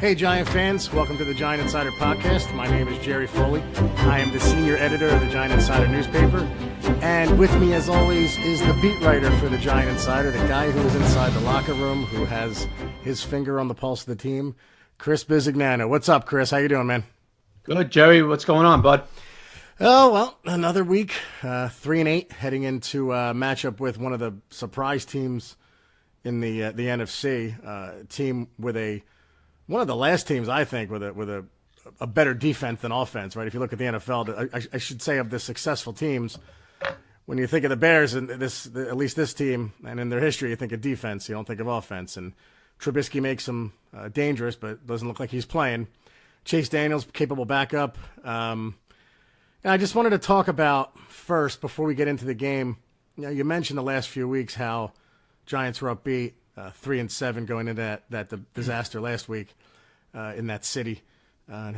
Hey, Giant fans. Welcome to the Giant Insider Podcast. My name is Jerry Foley. I am the senior editor of the Giant Insider newspaper. And with me, as always, is the beat writer for the Giant Insider, the guy who is inside the locker room, who has his finger on the pulse of the team, Chris Bizignano. What's up, Chris? How you doing, man? Good, Jerry. What's going on, bud? Oh, well, another week, 3-8, heading into a matchup with one of the surprise teams in the NFC, team with one of the last teams, I think, with a better defense than offense, right? If you look at the NFL, I should say of the successful teams, when you think of the Bears and at least this team, and in their history, you think of defense, you don't think of offense. And Trubisky makes them dangerous, but doesn't look like he's playing. Chase Daniels, capable backup. And I just wanted to talk about first, before we get into the game, you mentioned the last few weeks how Giants were upbeat, 3-7 going into that disaster last week in that city.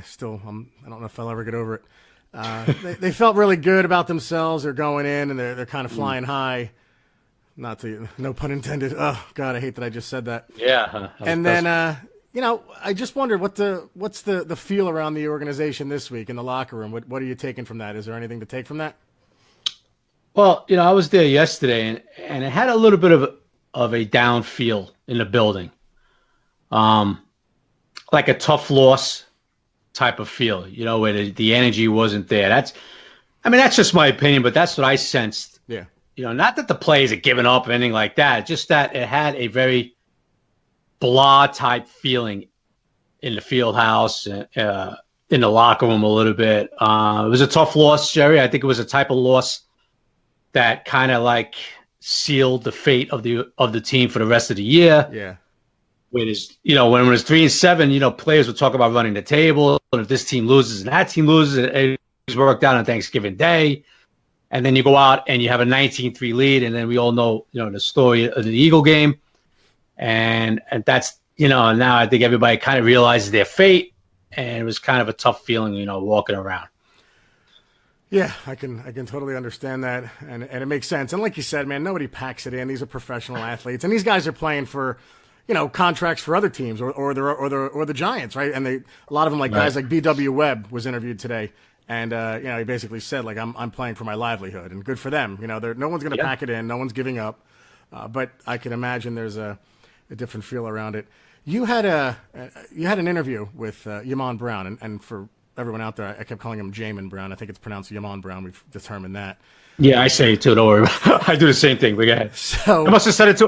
Still, I don't know if I'll ever get over it. They felt really good about themselves. They're going in and they're kind of flying high. No pun intended. Oh God, I hate that I just said that. Yeah. And then I just wondered what's the feel around the organization this week in the locker room. What are you taking from that? Is there anything to take from that? Well, I was there yesterday, and it had a little bit of a down feel in the building, like a tough loss type of feel. Where the energy wasn't there. That's just my opinion, but that's what I sensed. Yeah. Not that the players are giving up or anything like that. Just that it had a very blah type feeling in the field house, in the locker room a little bit. It was a tough loss, Jerry. I think it was a type of loss that kind of like sealed the fate of the team for the rest of the year. Yeah. When it was 3-7, players would talk about running the table, and if this team loses and that team loses, it worked out on Thanksgiving Day. And then you go out and you have a 19-3 lead, and then we all know, the story of the Eagle game. And that's, now I think everybody kind of realizes their fate, and it was kind of a tough feeling, walking around. Yeah, I can totally understand that, and it makes sense. And like you said, man, nobody packs it in. These are professional athletes, and these guys are playing for, contracts for other teams or the Giants, right? And a lot of them, like right. Guys like B.W. Webb was interviewed today. And, he basically said, like, I'm playing for my livelihood, and good for them. No one's going to pack it in. No one's giving up. But I can imagine there's a different feel around it. You had an interview with Yamon Brown, and for everyone out there, I kept calling him Jamin Brown. I think it's pronounced Yamon Brown. We've determined that. Yeah, I say it too. Don't worry. I do the same thing. But go ahead. So I must have said it to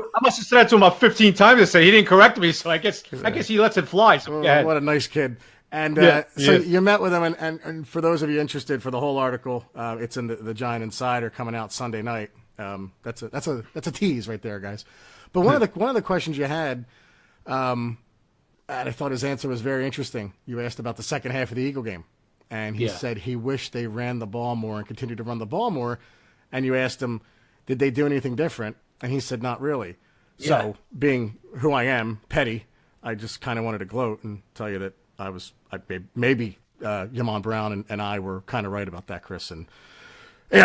him about 15 times. Yesterday. He didn't correct me, so I guess he lets it fly. So what a nice kid. And you met with him, and for those of you interested, for the whole article, it's in the Giant Insider coming out Sunday night. That's a tease right there, guys. But one of the questions you had, and I thought his answer was very interesting. You asked about the second half of the Eagle game, and he said he wished they ran the ball more and continued to run the ball more. And you asked him, did they do anything different? And he said, not really. Yeah. So, being who I am, petty, I just kind of wanted to gloat and tell you that maybe Yamon Brown and I were kind of right about that, Chris. And an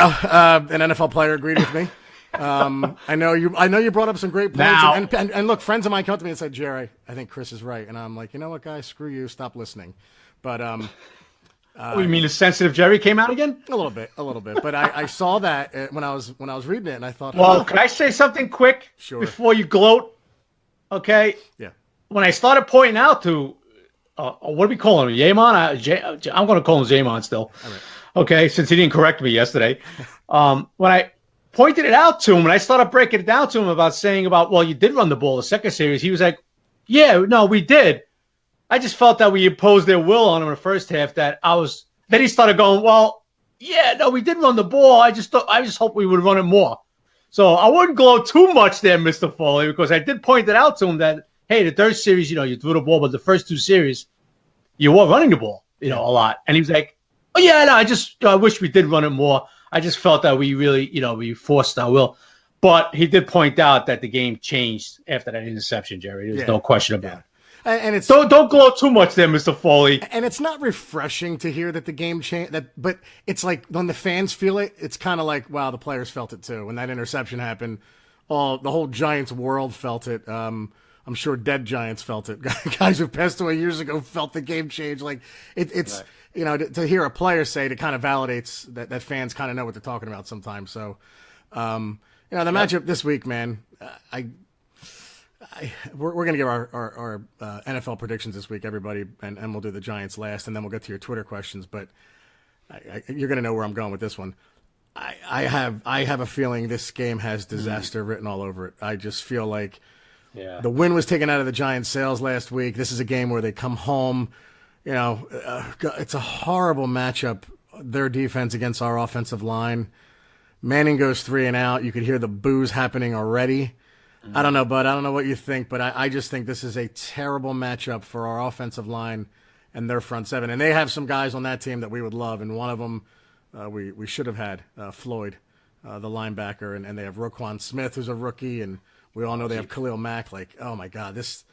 NFL player agreed with me. I know you brought up some great points. And look, friends of mine come to me and said, Jerry, I think Chris is right. And I'm like, you know what, guys, screw you, stop listening. But you mean the sensitive Jerry came out again? A little bit. But I saw that when I was reading it, and I thought, well, can I say something quick? Sure. Before you gloat? Okay. Yeah. When I started pointing out to what do we call him? Yamon? I'm going to call him Jamon still. Right. Okay, since he didn't correct me yesterday. When I pointed it out to him, and I started breaking it down to him well, you did run the ball the second series. He was like, yeah, no, we did. I just felt that we imposed their will on him in the first half. Then he started going, well, yeah, no, we did run the ball. I just hoped we would run it more. So I wouldn't gloat too much there, Mr. Foley, because I did point it out to him that, hey, the third series, you threw the ball, but the first two series, you were running the ball, a lot. And he was like, oh, yeah, no, I wish we did run it more. I just felt that we really, we forced our will. But he did point out that the game changed after that interception, Jerry. There's no question about it. And it's don't gloat too much there, Mr. Foley. And it's not refreshing to hear that the game changed. But it's like when the fans feel it, it's kind of like, wow, the players felt it too. When that interception happened, the whole Giants world felt it. I'm sure dead Giants felt it. Guys who passed away years ago felt the game change. Like it's right. You know, to hear a player say it kind of validates that fans kind of know what they're talking about sometimes. So, you know, the matchup this week, man, we're going to give our NFL predictions this week, everybody, and we'll do the Giants last, and then we'll get to your Twitter questions. But you're going to know where I'm going with this one. I have a feeling this game has disaster written all over it. I just feel like the win was taken out of the Giants' sails last week. This is a game where they come home. You know, it's a horrible matchup. Their defense against our offensive line. Manning goes 3 and out. You could hear the boos happening already. I don't know, bud. I don't know what you think, but I just think this is a terrible matchup for our offensive line and their front seven. And they have some guys on that team that we would love, and one of them we should have had, Floyd, the linebacker, and they have Roquan Smith, who's a rookie, and we all know they have Khalil Mack. Like, oh, my God, this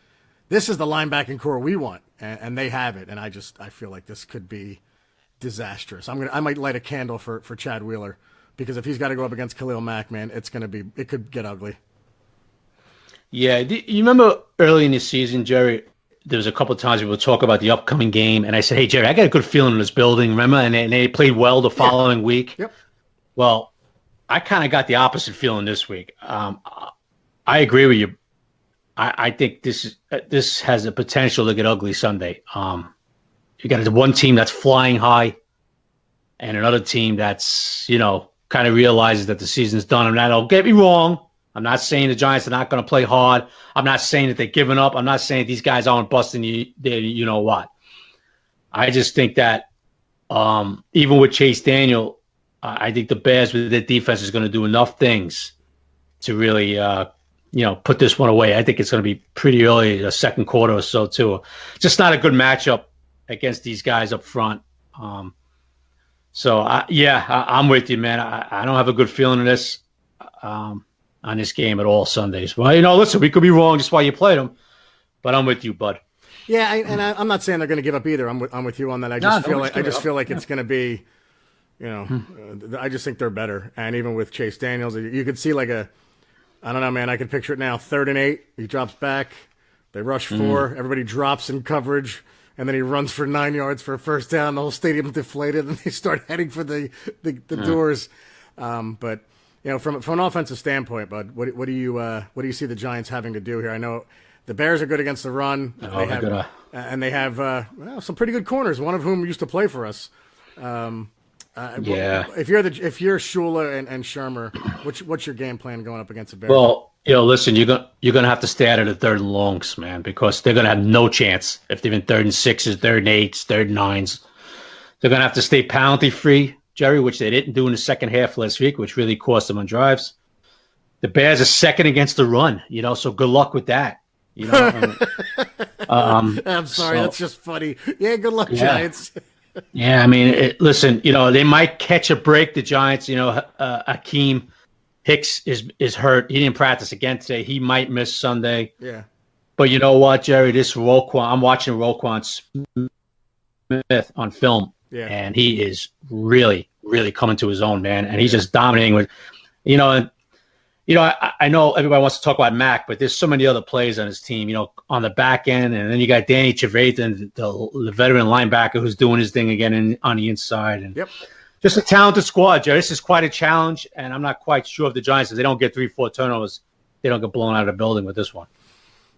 is the linebacking core we want, and they have it. And I feel like this could be disastrous. I might light a candle for Chad Wheeler, because if he's got to go up against Khalil Mack, man, it could get ugly. Yeah, you remember early in the season, Jerry, there was a couple of times we would talk about the upcoming game, and I said, hey, Jerry, I got a good feeling in this building, remember? And they played well the following week. Yep. Well, I kind of got the opposite feeling this week. I agree with you. I think this has the potential to get ugly Sunday. You got one team that's flying high and another team that's, you know, kind of realizes that the season's done. And don't get me wrong. I'm not saying the Giants are not going to play hard. I'm not saying that they're giving up. I'm not saying these guys aren't busting you know what. I just think that even with Chase Daniel, I think the Bears with their defense is going to do enough things to really, put this one away. I think it's going to be pretty early, the second quarter or so, too. Just not a good matchup against these guys up front. I'm with you, man. I don't have a good feeling in this. On this game at all Sundays. Well, you know, listen, we could be wrong just while you played them, but I'm with you, bud. Yeah, I'm not saying they're going to give up either. I'm with you on that. I just feel like it's going to be, you know, I just think they're better. And even with Chase Daniels, you could see like I don't know, man. I can picture it now. 3rd and 8, he drops back, they rush 4, everybody drops in coverage, and then he runs for 9 yards for a first down. The whole stadium's deflated, and they start heading for the doors. But you know, from an offensive standpoint, bud, what do you see the Giants having to do here? I know the Bears are good against the run. They have some pretty good corners. One of whom used to play for us. If you're Shula and Shermer, what's your game plan going up against the Bears? Well, you know, listen, you're gonna have to stay out of the 3rd and longs, man, because they're gonna have no chance if they're in 3rd and 6s, 3rd and 8s, 3rd and 9s. They're gonna have to stay penalty free, Jerry, which they didn't do in the second half last week, which really cost them on drives. The Bears are second against the run, you know, so good luck with that. You know, I'm sorry, that's just funny. Yeah, good luck, Giants. Yeah, I mean, listen, you know, they might catch a break. The Giants, you know, Akeem Hicks is hurt. He didn't practice again today. He might miss Sunday. Yeah. But you know what, Jerry? This Roquan, I'm watching Roquan Smith on film. Yeah. And he is really, really coming to his own, man. And he's just dominating with, I know everybody wants to talk about Mack, but there's so many other players on his team, you know, on the back end. And then you got Danny Trevathan, the veteran linebacker who's doing his thing again on the inside. And just a talented squad, Jerry. This is quite a challenge. And I'm not quite sure if the Giants, if they don't get 3-4 turnovers, they don't get blown out of the building with this one.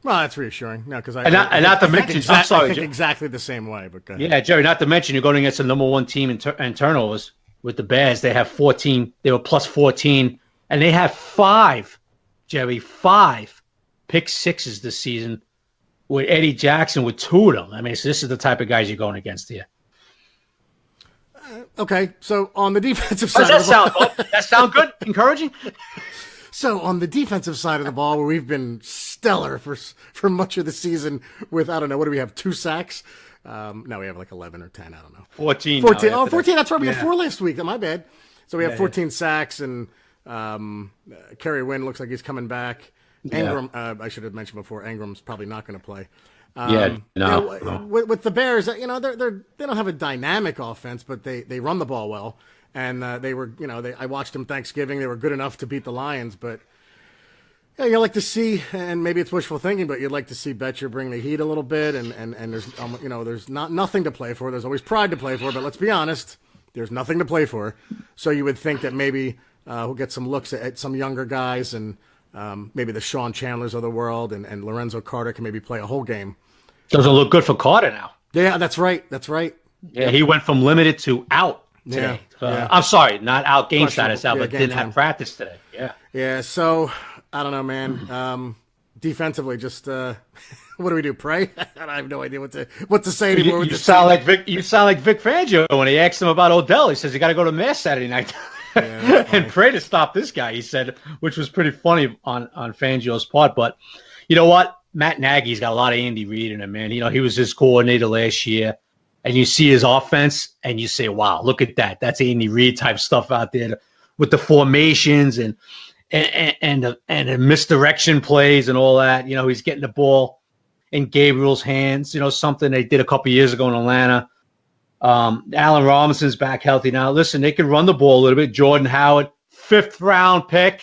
Well, that's reassuring. No, because not to mention, I'm sorry, I think exactly the same way. But go ahead. Yeah, Jerry. Not to mention, you're going against the number 1 team in turnovers with the Bears. They have 14. They were plus 14, and they have 5 pick sixes this season. With Eddie Jackson with 2 of them. I mean, so this is the type of guys you're going against here. Okay, so on the defensive side, does that sound? That sound good? Encouraging? So on the defensive side of the ball, where we've been stellar for much of the season with, I don't know, what do we have, 2 sacks? No, we have like 11 or 10, I don't know. 14. 14, 14, that's right, we had 4 last week, my bad. So we have 14 sacks, and Kerry Wynn looks like he's coming back. Ingram, I should have mentioned before, Ingram's probably not going to play. No. With the Bears, you know, they don't have a dynamic offense, but they run the ball well. And they were, you know, I watched them Thanksgiving. They were good enough to beat the Lions, but Yeah, you like to see, and maybe it's wishful thinking, but you'd like to see Betcher bring the heat a little bit, and there's there's nothing to play for. There's always pride to play for, but let's be honest, there's nothing to play for. So you would think that maybe we'll get some looks at some younger guys, and maybe the Sean Chandlers of the world, and Lorenzo Carter can maybe play a whole game. Doesn't look good for Carter now. Yeah, that's right. Yeah, he went from limited to out today. Yeah. I'm sorry, not out game status out, but didn't have practice today. Yeah. Yeah, so I don't know, man. Defensively, just what do we do? Pray? I have no idea what to say anymore. You sound like Vic Fangio when he asked him about Odell. He says you got to go to mass Saturday night and pray to stop this guy. He said, which was pretty funny on Fangio's part. But you know what? Matt Nagy's got a lot of Andy Reid in him, man. He was his coordinator last year, and you see his offense, and you say, "Wow, look at that! That's Andy Reid type stuff out there with the formations and the misdirection plays and all that." He's getting the ball in Gabriel's hands. Something they did a couple years ago in Atlanta. Allen Robinson's back healthy now. Listen, they can run the ball a little bit. Jordan Howard, 5th round pick.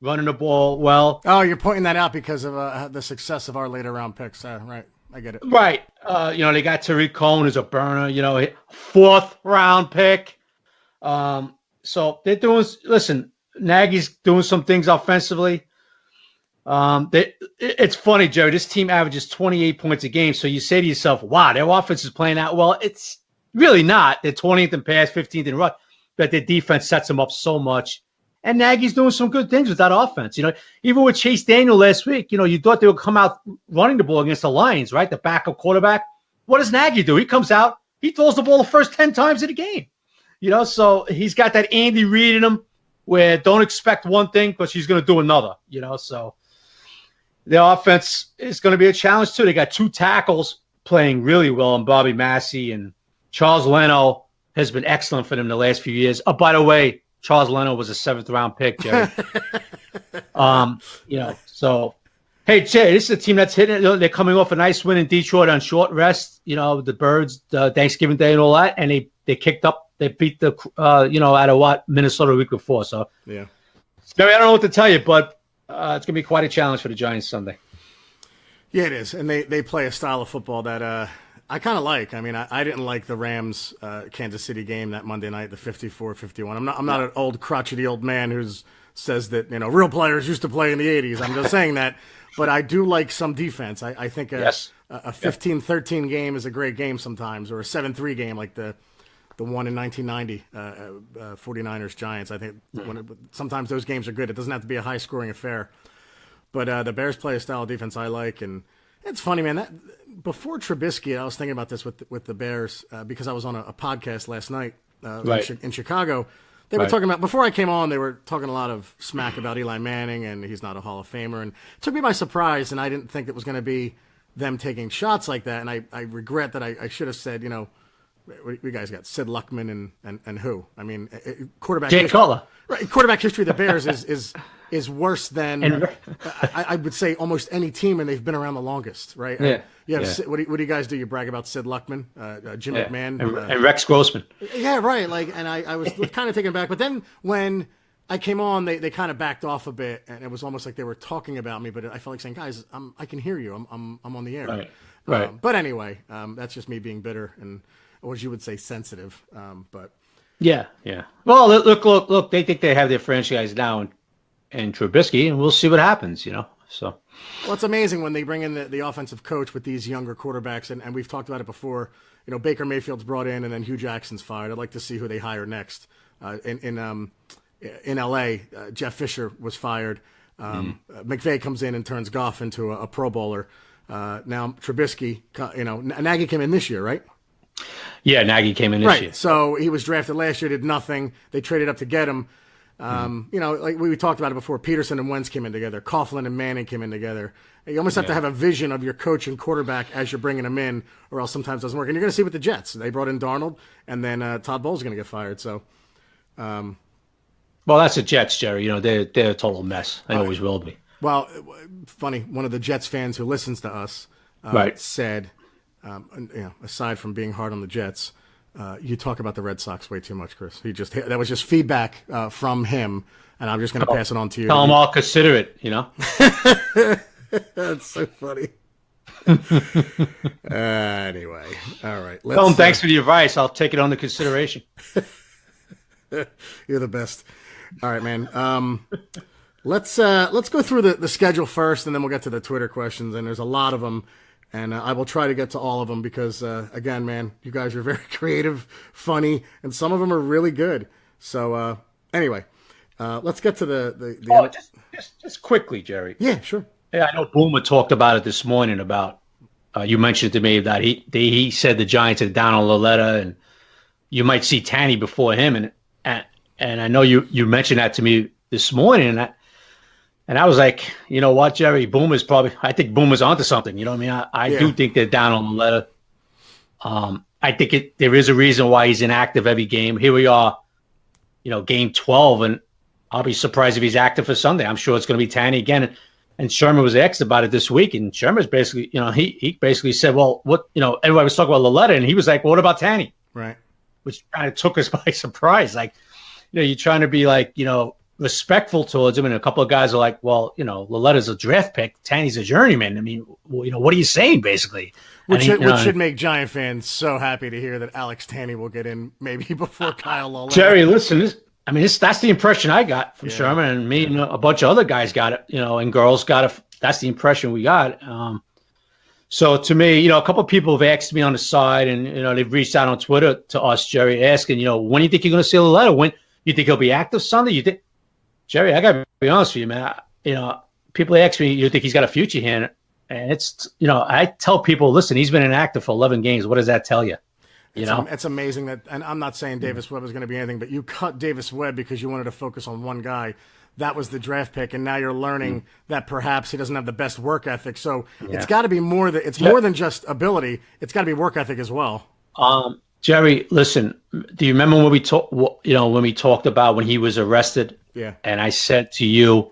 Running the ball well. Oh, you're pointing that out because of the success of our later round picks. Right. I get it. Right. They got Tariq Cohen as a burner, 4th round pick. So they're doing, listen, Nagy's doing some things offensively. It's funny, Jerry. This team averages 28 points a game. So you say to yourself, wow, their offense is playing out well. It's really not. They're 20th in pass, 15th in rush, but their defense sets them up so much. And Nagy's doing some good things with that offense. Even with Chase Daniel last week, you thought they would come out running the ball against the Lions, right? The backup quarterback. What does Nagy do? He comes out, he throws the ball the first 10 times in the game. So he's got that Andy Reid in him where don't expect one thing because he's going to do another, So their offense is going to be a challenge too. They got 2 tackles playing really well in Bobby Massey, and Charles Leno has been excellent for them the last few years. Oh, by the way, Charles Leno was a 7th round pick, Jerry. So, hey, Jay, this is a team that's hitting it. They're coming off a nice win in Detroit on short rest, the Birds, Thanksgiving Day and all that. And they kicked up, they beat the, out of Minnesota a week before. So, yeah. Jerry, I don't know what to tell you, but it's going to be quite a challenge for the Giants Sunday. Yeah, it is. And they play a style of football that, I kind of like. I mean, I didn't like the Rams Kansas City game that Monday night, the 54-51. I'm not an old crotchety old man who says that real players used to play in the 80s. I'm just saying that, but I do like some defense. I think a 15-13 game is a great game sometimes, or a 7-3 game like the one in 1990 49ers Giants. I think sometimes those games are good. It doesn't have to be a high scoring affair, but the Bears play a style of defense I like. And it's funny, man, that before Trubisky, I was thinking about this with the Bears because I was on a podcast last night in Chicago. They were talking about, before I came on, they were talking a lot of smack about Eli Manning, and he's not a Hall of Famer. And it took me by surprise, and I didn't think it was going to be them taking shots like that. And I regret that I should have said, we guys got Sid Luckman and who? I mean, quarterback. Jay Cutler. Right, quarterback history of the Bears is worse than I would say almost any team, and they've been around the longest, right? Yeah. What do you guys do? You brag about Sid Luckman, Jim McMahon, and Rex Grossman. Yeah, right. And I was kind of taken back, but then when I came on, they kind of backed off a bit, and it was almost like they were talking about me, but I felt like saying, guys, I can hear you. I'm on the air. Right. But anyway, that's just me being bitter and, or as you would say, sensitive. But. Yeah. Well, look. They think they have their franchise now and Trubisky, and we'll see what happens. So. Well, it's amazing when they bring in the offensive coach with these younger quarterbacks, and we've talked about it before. Baker Mayfield's brought in, and then Hugh Jackson's fired. I'd like to see who they hire next. In L.A., Jeff Fisher was fired. McVay comes in and turns Goff into a Pro Bowler. Now Trubisky, Nagy came in this year, right? Yeah, Nagy came in this year. So he was drafted last year, did nothing. They traded up to get him. Like we talked about it before, Peterson and Wentz came in together. Coughlin and Manning came in together. You almost have to have a vision of your coach and quarterback as you're bringing them in, or else sometimes it doesn't work. And you're going to see with the Jets. They brought in Darnold, and then Todd Bowles is going to get fired. So, well, that's the Jets, Jerry. They're a total mess. They always will be. Well, funny, one of the Jets fans who listens to us said, aside from being hard on the Jets, You talk about the Red Sox way too much, Chris. That was just feedback from him, and I'm just going to pass it on to you. Tell him I'll consider it, That's so funny. Anyway, all right. Tell him thanks for the advice. I'll take it under consideration. You're the best. All right, man. Let's go through the schedule first, and then we'll get to the Twitter questions. And there's a lot of them, and I will try to get to all of them because, again, man, you guys are very creative, funny, and some of them are really good. So anyway, let's get to the just quickly, Jerry. Yeah, sure. Yeah, I know Boomer talked about it this morning. About you mentioned to me that he said the Giants are down on Loletta, and you might see Tanny before him, and I know you mentioned that to me this morning, and I was like, you know what, Jerry, I think Boomer's onto something. You know what I mean? I do think they're down on Loletta. I think there is a reason why he's inactive every game. Here we are, game 12, and I'll be surprised if he's active for Sunday. I'm sure it's going to be Tanny again. And Sherman was asked about it this week, and Sherman's basically, he basically said, well, what, everybody was talking about Loletta, and he was like, well, what about Tanny? Right. Which kind of took us by surprise. Like, you're trying to be like, respectful towards him, and a couple of guys are like, well, Loletta's a draft pick, Tanny's a journeyman. I mean, what are you saying, basically? Which should make Giant fans so happy to hear that Alex Tanny will get in maybe before Kyle Loletta. Jerry, listen, that's the impression I got from Sherman, and me and a bunch of other guys got it, and girls got it. That's the impression we got. So to me, a couple of people have asked me on the side, and they've reached out on Twitter to us, Jerry, asking, when do you think you're going to see Loletta? When you think he'll be active Sunday? You think, Jerry? I got to be honest with you, man. People ask me, you think he's got a future here? And it's, I tell people, listen, he's been inactive for 11 games. What does that tell you? It's amazing that, and I'm not saying Davis Webb is going to be anything, but you cut Davis Webb because you wanted to focus on one guy. That was the draft pick, and now you're learning that perhaps he doesn't have the best work ethic. So it's got to be more than just ability. It's got to be work ethic as well. Jerry, listen, do you remember when we talked about when he was arrested? Yeah. And I said to you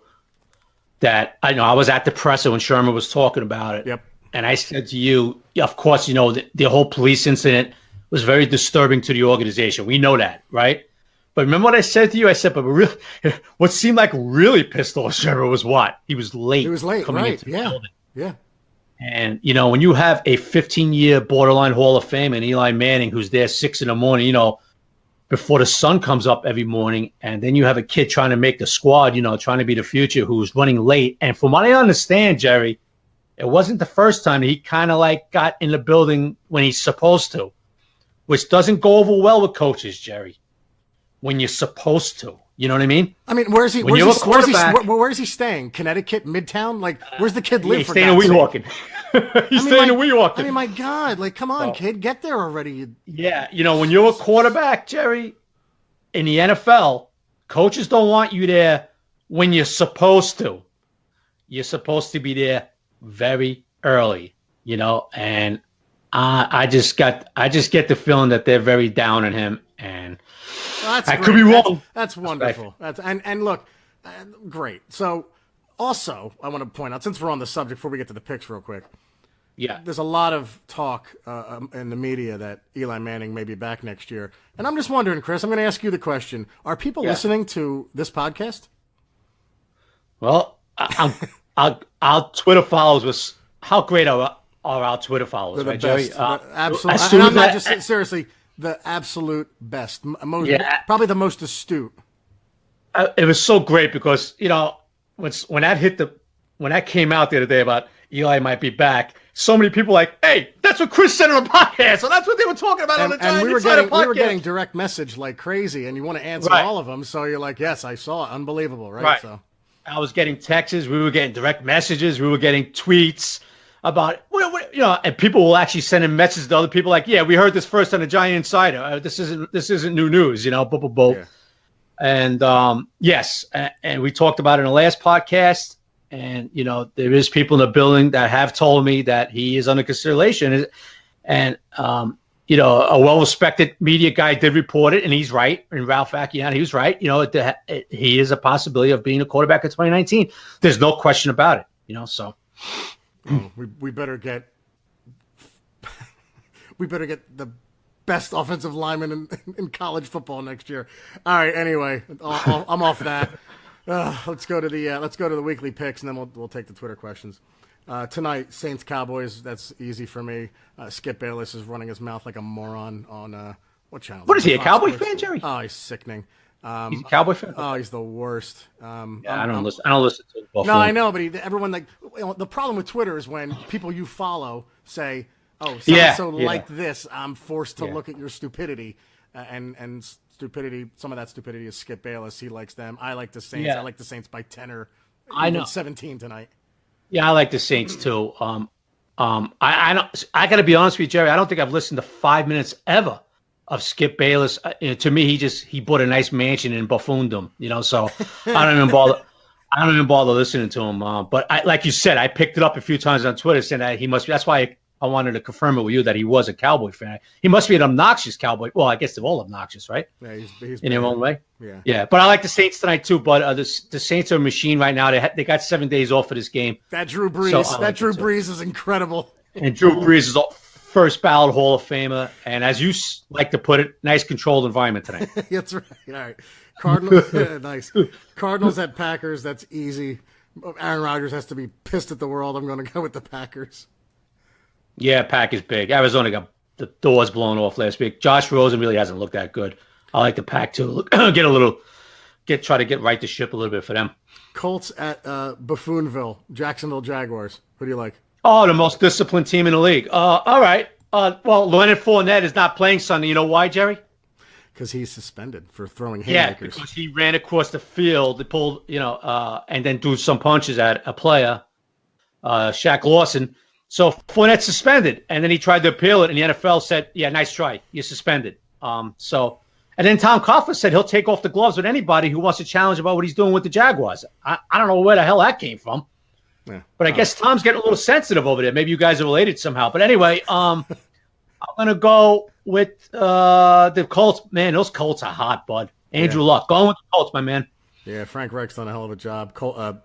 that I was at the presser when Sherman was talking about it. Yep. And I said to you, of course, the whole police incident was very disturbing to the organization. We know that, right? But remember what I said to you? I said, but really, what seemed like really pissed off Sherman was what? He was late. He was late, coming right? Into the Yeah. building. Yeah. And, when you have a 15-year borderline Hall of Fame and Eli Manning who's there 6 a.m, before the sun comes up every morning, and then you have a kid trying to make the squad, trying to be the future, who's running late. And from what I understand, Jerry, it wasn't the first time he kind of got in the building when he's supposed to, which doesn't go over well with coaches, Jerry, when you're supposed to. You know what I mean? I mean, where's he staying? Connecticut, Midtown? Like, where's the kid live? He's staying in Weehawken. He's staying in Weehawken. I mean, my God, come on, kid, get there already. Yeah, when you're a quarterback, Jerry, in the NFL, coaches don't want you there when you're supposed to. You're supposed to be there very early, and I just get the feeling that they're very down on him, and I could be wrong. That's wonderful. And look, great. So also, I want to point out, since we're on the subject, before we get to the picks real quick, there's a lot of talk in the media that Eli Manning may be back next year. And I'm just wondering, Chris, I'm going to ask you the question. Are people listening to this podcast? Well, our Twitter followers was, how great are our Twitter followers, They're the right, best. Jerry? Absolutely. And I'm not just, seriously, the absolute best. Probably the most astute. It was so great because, when that came out the other day about Eli might be back, so many people like, hey, that's what Chris said on the podcast. So that's what they were talking about on the Giant Insider podcast. We were getting direct message like crazy, and you want to answer all of them. So you're like, yes, I saw it. Unbelievable, right? So I was getting texts. We were getting direct messages. We were getting tweets about, and people will actually send in messages to other people like, yeah, we heard this first on the Giant Insider. This isn't new news, Yeah. And yes, and we talked about it in the last podcast. And, there is people in the building that have told me that he is under consideration. And, a well-respected media guy did report it, and he's right. And Ralph Acciani, he was right. He is a possibility of being a quarterback in 2019. There's no question about it, so. We better get the best offensive lineman in college football next year. All right. Anyway, I'm off that. Let's go to the weekly picks, and then we'll take the Twitter questions. Tonight, Saints Cowboys. That's easy for me. Skip Bayless is running his mouth like a moron on what channel? What is he? A Cowboy fan, Jerry? Oh, he's sickening. He's a Cowboy fan. Oh, he's the worst. I don't listen. I don't listen to Buffalo. No, I know, but everyone the problem with Twitter is when people you follow say, "Oh, so like this," I'm forced to look at your stupidity, and stupidity. Some of that stupidity is Skip Bayless. He likes them. I like the Saints. Yeah. I like the Saints by 10 or even 17 tonight. Yeah, I like the Saints too. I got to be honest with you, Jerry. I don't think I've listened to 5 minutes ever of Skip Bayless. To me, he bought a nice mansion in buffoondom, so I don't even bother. I don't even bother listening to him. But like you said, I picked it up a few times on Twitter saying that he must be. That's why I wanted to confirm it with you that he was a Cowboy fan. He must be an obnoxious Cowboy. Well, I guess they're all obnoxious, right? Yeah, he's in their own way. Yeah. But I like the Saints tonight too. But the Saints are a machine right now. They got 7 days off for this game. That Drew Brees, Drew Brees is incredible. And Drew Brees is a first ballot Hall of Famer, and as you like to put it, nice controlled environment tonight. That's right. All right. Cardinals, nice. Cardinals at Packers. That's easy. Aaron Rodgers has to be pissed at the world. I'm going to go with the Packers. Yeah, Pack is big. Arizona got the doors blown off last week. Josh Rosen really hasn't looked that good. I like the Pack too. Try to get right the ship a little bit for them. Colts at Buffoonville, Jacksonville Jaguars. Who do you like? Oh, the most disciplined team in the league. All right. Well, Leonard Fournette is not playing Sunday. You know why, Jerry? Because he's suspended for throwing haymakers. Yeah, because he ran across the field, to pull, and then threw some punches at a player, Shaq Lawson. So Fournette suspended, and then he tried to appeal it, and the NFL said, "Yeah, nice try, you're suspended." And then Tom Coughlin said he'll take off the gloves with anybody who wants to challenge about what he's doing with the Jaguars. I don't know where the hell that came from. Yeah. But I guess Tom's getting a little sensitive over there. Maybe you guys are related somehow. But anyway, I'm going to go with the Colts. Man, those Colts are hot, bud. Andrew Luck. Going with the Colts, my man. Yeah, Frank Reich's done a hell of a job.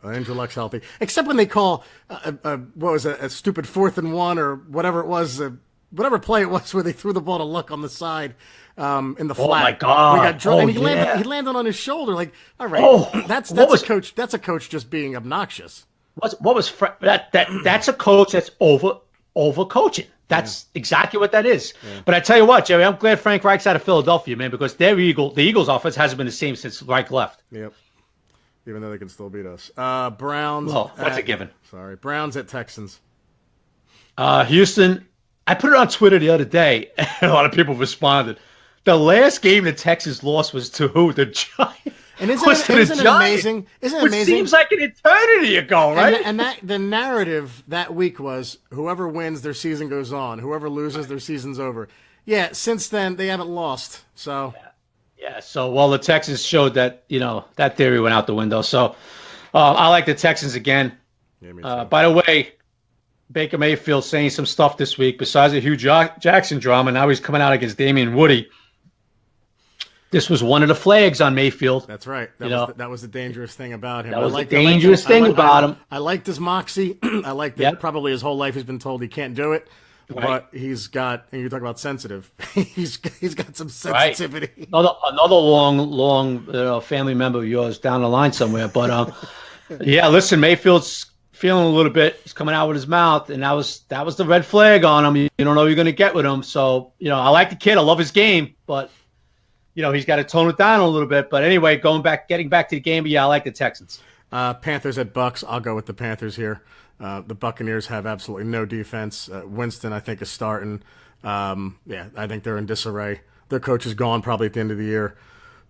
Andrew Luck's healthy. Except when they call, a stupid 4th and 1 or whatever it was, whatever play it was where they threw the ball to Luck on the side in the flat. Oh, my God. And he landed on his shoulder. Like, all right, that's a coach. That's a coach just being obnoxious. That's a coach that's over coaching. That's exactly what that is. Yeah. But I tell you what, Jerry, I'm glad Frank Reich's out of Philadelphia, man, because the Eagles' offense hasn't been the same since Reich left. Yep. Even though they can still beat us. Browns. Oh, that's a given. Sorry, Browns at Texans. Houston. I put it on Twitter the other day, and a lot of people responded. The last game the Texans lost was to who? The Giants. And isn't it amazing? Isn't it amazing? It seems like an eternity ago, right? And that the narrative that week was whoever wins, their season goes on. Whoever loses, their season's over. Yeah, since then they haven't lost. So yeah. So the Texans showed that that theory went out the window. So I like the Texans again. Yeah, by the way, Baker Mayfield saying some stuff this week besides the Hugh Jackson drama. Now he's coming out against Damian Woody. This was one of the flags on Mayfield. That's right. That was the dangerous thing about him. That was the dangerous thing about him. I liked his moxie. I liked that probably his whole life he's been told he can't do it. Right. But he's got, and you talk about sensitive, he's got some sensitivity. Right. Another long family member of yours down the line somewhere. But listen, Mayfield's feeling a little bit. He's coming out with his mouth, and that was the red flag on him. You don't know what you're going to get with him. So I like the kid. I love his game, but. He's got to tone it down a little bit. But anyway, getting back to the game, I like the Texans. Panthers at Bucks. I'll go with the Panthers here. The Buccaneers have absolutely no defense. Winston, I think, is starting. I think they're in disarray. Their coach is gone probably at the end of the year.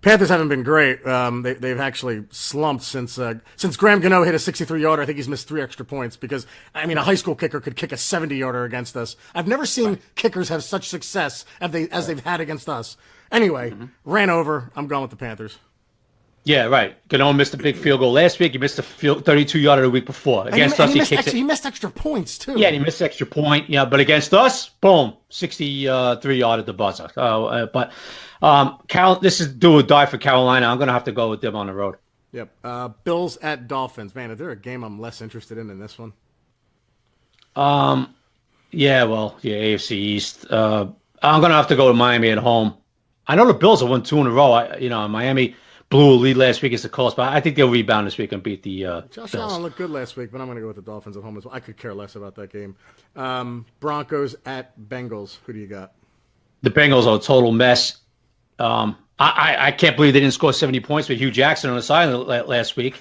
Panthers haven't been great. They've actually slumped since Graham Gano hit a 63-yarder. I think he's missed 3 extra points because, a high school kicker could kick a 70-yarder against us. I've never seen kickers have such success as they've had against us. Anyway, ran over. I'm going with the Panthers. Yeah, right. Gano missed a big field goal last week. He missed a 32-yarder the week before. Against us, he missed extra points, too. Yeah, he missed extra point. Yeah, but against us, boom, 63-yard at the buzzer. This is do or die for Carolina. I'm going to have to go with them on the road. Yep. Bills at Dolphins. Man, is there a game I'm less interested in than this one? AFC East. I'm gonna have to go with Miami at home. I know the Bills have won 2 in a row. Miami blew a lead last week against the Colts, but I think they'll rebound this week and beat the Josh Bills. Allen looked good last week, but I'm going to go with the Dolphins at home as well. I could care less about that game. Broncos at Bengals. Who do you got? The Bengals are a total mess. I can't believe they didn't score 70 points with Hugh Jackson on the sideline last week.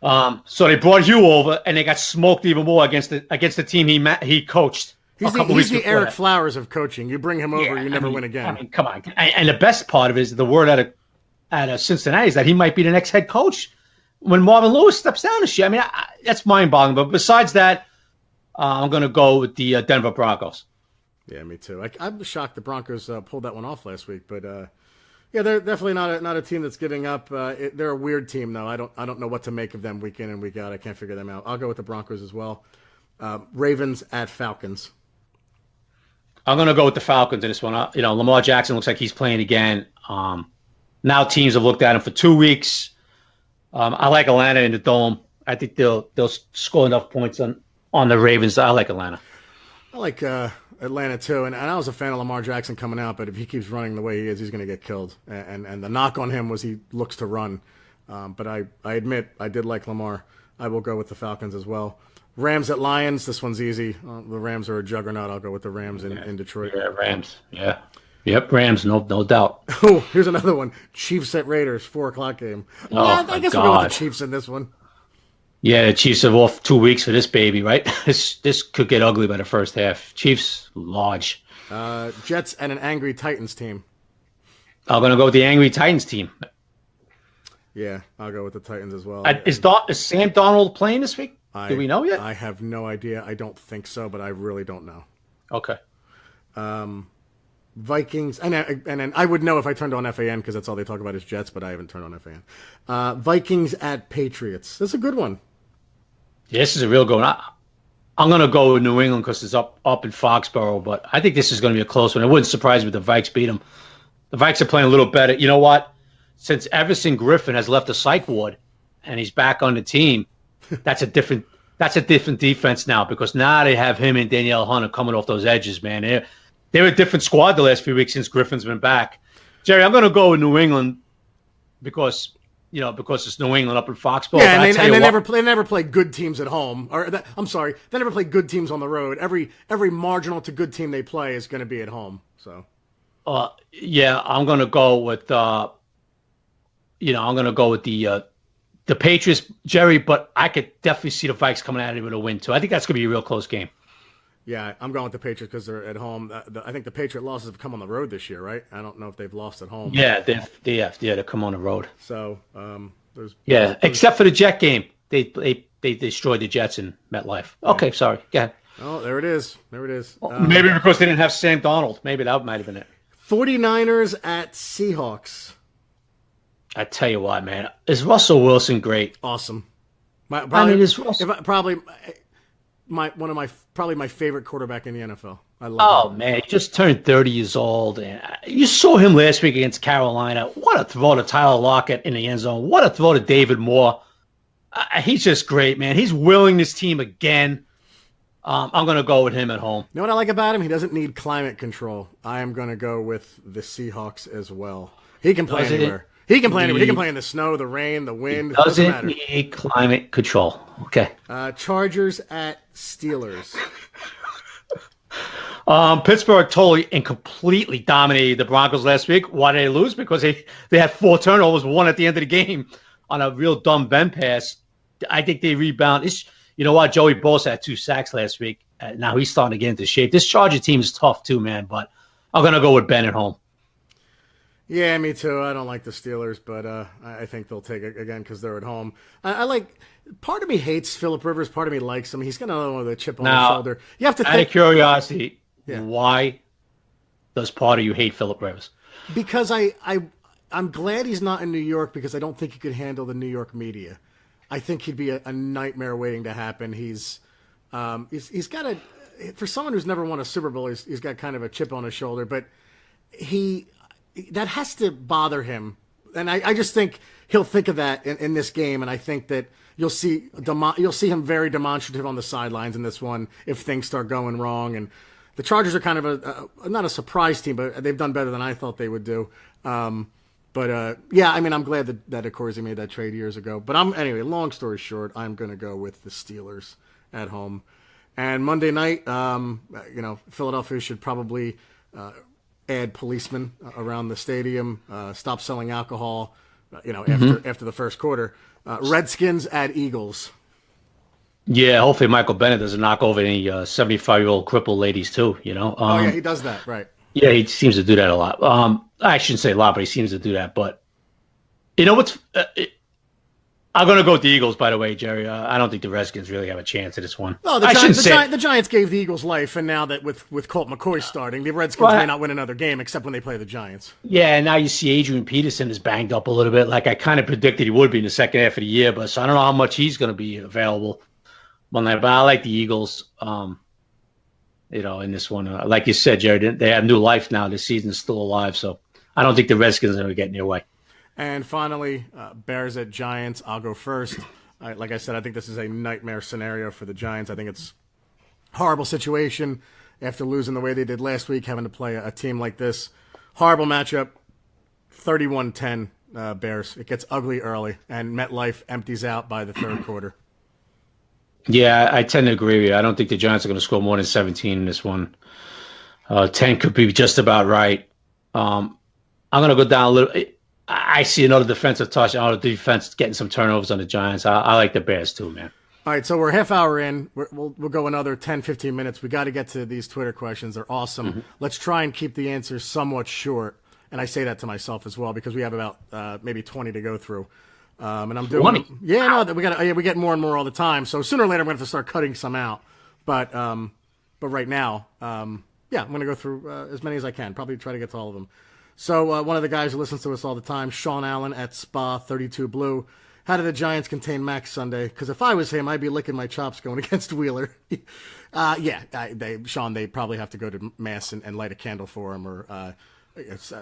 So they brought Hugh over, and they got smoked even more against the team he coached. He's the Eric Flowers of coaching. You bring him over, you never win again. I mean, come on. And the best part of it is the word out of Cincinnati is that he might be the next head coach when Marvin Lewis steps down this year. I mean, that's mind-boggling. But besides that, I'm going to go with the Denver Broncos. Yeah, me too. I'm shocked the Broncos pulled that one off last week, but yeah, they're definitely not a team that's giving up. They're a weird team, though. I don't know what to make of them week in and week out. I can't figure them out. I'll go with the Broncos as well. Ravens at Falcons. I'm going to go with the Falcons in this one. Lamar Jackson looks like he's playing again. Now teams have looked at him for 2 weeks. I like Atlanta in the Dome. I think they'll score enough points on the Ravens. I like Atlanta. I like Atlanta too, and I was a fan of Lamar Jackson coming out, but if he keeps running the way he is, he's going to get killed. And the knock on him was he looks to run. But I admit I did like Lamar. I will go with the Falcons as well. Rams at Lions. This one's easy. The Rams are a juggernaut. I'll go with the Rams in Detroit. Yeah, Rams. Yeah. Yep, Rams, no doubt. Oh, here's another one. Chiefs at Raiders, 4:00 game. Oh, yeah, I guess we'll go with the Chiefs in this one. Yeah, the Chiefs have off 2 weeks for this baby, right? This could get ugly by the first half. Chiefs, large. Jets and an angry Titans team. I'm going to go with the angry Titans team. Yeah, I'll go with the Titans as well. Is Sam Darnold playing this week? Do we know yet? I have no idea. I don't think so, but I really don't know. Okay. Vikings, and then I would know if I turned on FAN because that's all they talk about is Jets, but I haven't turned on FAN. Vikings at Patriots. That's a good one. Yeah, this is a real good one. I'm going to go with New England because it's up in Foxborough, but I think this is going to be a close one. It wouldn't surprise me if the Vikes beat them. The Vikes are playing a little better. You know what? Since Everson Griffin has left the psych ward and he's back on the team, that's a different defense now because now they have him and Danielle Hunter coming off those edges, man. They're a different squad the last few weeks since Griffin's been back. Jerry, I'm going to go with New England because it's New England up in Foxborough. Yeah, and they never play good teams at home. They never play good teams on the road. Every marginal to good team they play is going to be at home. So, yeah, I'm going to go with the Patriots, Jerry. But I could definitely see the Vikes coming at it with a win too. I think that's going to be a real close game. Yeah, I'm going with the Patriots because they're at home. I think the Patriot losses have come on the road this year, right? I don't know if they've lost at home. Yeah, they come on the road. So except for the Jet game, they destroyed the Jets in MetLife. Okay, sorry. Go ahead. Oh, there it is. Maybe because they didn't have Sam Darnold. Maybe that might have been it. 49ers at Seahawks. I tell you what, man, is Russell Wilson great? Awesome. Probably my favorite quarterback in the NFL. I love him. Man, he just turned 30 years old. And you saw him last week against Carolina. What a throw to Tyler Lockett in the end zone. What a throw to David Moore. He's just great, man. He's willing this team again. I'm going to go with him at home. You know what I like about him? He doesn't need climate control. I am going to go with the Seahawks as well. He can play anywhere. He can play anywhere. He can play in the snow, the rain, the wind. Doesn't need climate control. Okay. Chargers at Steelers. Pittsburgh totally and completely dominated the Broncos last week. Why did they lose? Because they had 4 turnovers, 1 at the end of the game on a real dumb bend pass. I think they rebound. You know what? Joey Bosa had 2 sacks last week. Now he's starting to get into shape. This Charger team is tough too, man, but I'm going to go with Ben at home. Yeah, me too. I don't like the Steelers, but I think they'll take it again because they're at home. I like. Part of me hates Phillip Rivers. Part of me likes him. He's got another one with a chip on his shoulder. You have to out of curiosity, why does part of you hate Phillip Rivers? Because I'm glad he's not in New York because I don't think he could handle the New York media. I think he'd be a nightmare waiting to happen. He's got a for someone who's never won a Super Bowl. He's got kind of a chip on his shoulder, but that has to bother him. And I just think he'll think of that in this game, and I think that you'll see him very demonstrative on the sidelines in this one if things start going wrong. And the Chargers are kind of not a surprise team, but they've done better than I thought they would do. Yeah, I mean, I'm glad that of course he made that trade years ago. But anyway. Long story short, I'm going to go with the Steelers at home. And Monday night, Philadelphia should probably add policemen around the stadium, stop selling alcohol. After the first quarter, Redskins at Eagles. Yeah, hopefully Michael Bennett doesn't knock over any 75-year-old crippled ladies too. Yeah, he does that, right? Yeah, he seems to do that a lot. I shouldn't say a lot, but he seems to do that. But you know what's? I'm going to go with the Eagles, by the way, Jerry. I don't think the Redskins really have a chance at this one. No, the Giants gave the Eagles life, and now that with Colt McCoy starting, the Redskins may not win another game except when they play the Giants. Yeah, and now you see Adrian Peterson is banged up a little bit. Like I kind of predicted he would be in the second half of the year, but so I don't know how much he's going to be available. But I like the Eagles. In this one, like you said, Jerry, they have new life now. The season's still alive, so I don't think the Redskins are going to get in their way. And finally, Bears at Giants. I'll go first. Like I said, I think this is a nightmare scenario for the Giants. I think it's a horrible situation after losing the way they did last week, having to play a team like this. Horrible matchup. 31-10 Bears. It gets ugly early, and MetLife empties out by the third quarter. Yeah, I tend to agree with you. I don't think the Giants are going to score more than 17 in this one. 10 could be just about right. I'm going to go down a little. I see another defensive touch, another defense getting some turnovers on the Giants. I like the Bears too, man. All right, so we're a half hour in. We'll go another 10, 15 minutes. We got to get to these Twitter questions. They're awesome. Mm-hmm. Let's try and keep the answers somewhat short. And I say that to myself as well because we have about maybe 20 to go through. And I'm doing 20? Yeah, no, we get more and more all the time. So sooner or later I'm going to have to start cutting some out. But right now, I'm going to go through as many as I can. Probably try to get to all of them. So one of the guys who listens to us all the time, Sean Allen at Spa 32 Blue. How did the Giants contain Mack Sunday? Because if I was him, I'd be licking my chops going against Wheeler. Sean, they probably have to go to Mass and light a candle for him or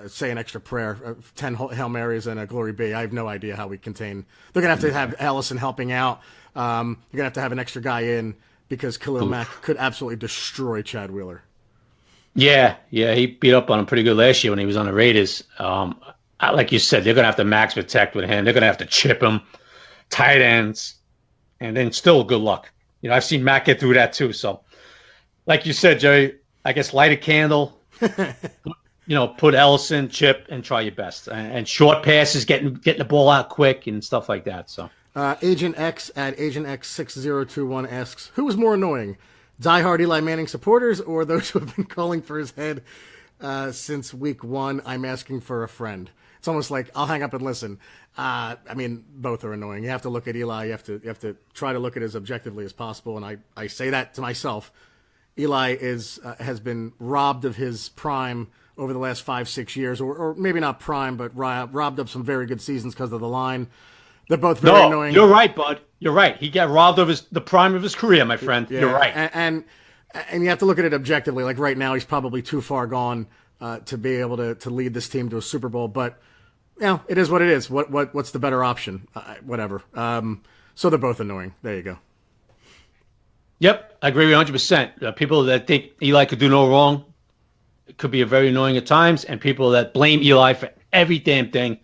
say an extra prayer, 10 Hail Marys and a Glory Be. I have no idea how we contain. They're going to have Allison helping out. You're going to have an extra guy in because Khalil Mack could absolutely destroy Chad Wheeler. Yeah, he beat up on him pretty good last year when he was on the Raiders. Like you said, they're going to have to max protect with him. They're going to have to chip him, tight ends, and then still good luck. I've seen Mack get through that too. So, like you said, Jerry, I guess light a candle. Put Ellison, chip, and try your best. And short passes, getting the ball out quick and stuff like that. So, Agent X at Agent X6021 asks, who was more annoying, diehard Eli Manning supporters or those who have been calling for his head since week one? I'm asking for a friend. It's almost like I'll hang up and listen. Both are annoying. You have to look at Eli. You have to try to look at it as objectively as possible. And I say that to myself. Eli has been robbed of his prime over the last 5-6 years, or maybe not prime, but robbed of some very good seasons because of the line. They're both very annoying. You're right, bud. You're right. He got robbed of the prime of his career, my friend. Yeah, you're right. And you have to look at it objectively. Like right now, he's probably too far gone to be able to lead this team to a Super Bowl. But it is what it is. What's the better option? Whatever. So they're both annoying. There you go. Yep, I agree with 100%. People that think Eli could do no wrong could be very annoying at times, and people that blame Eli for every damn thing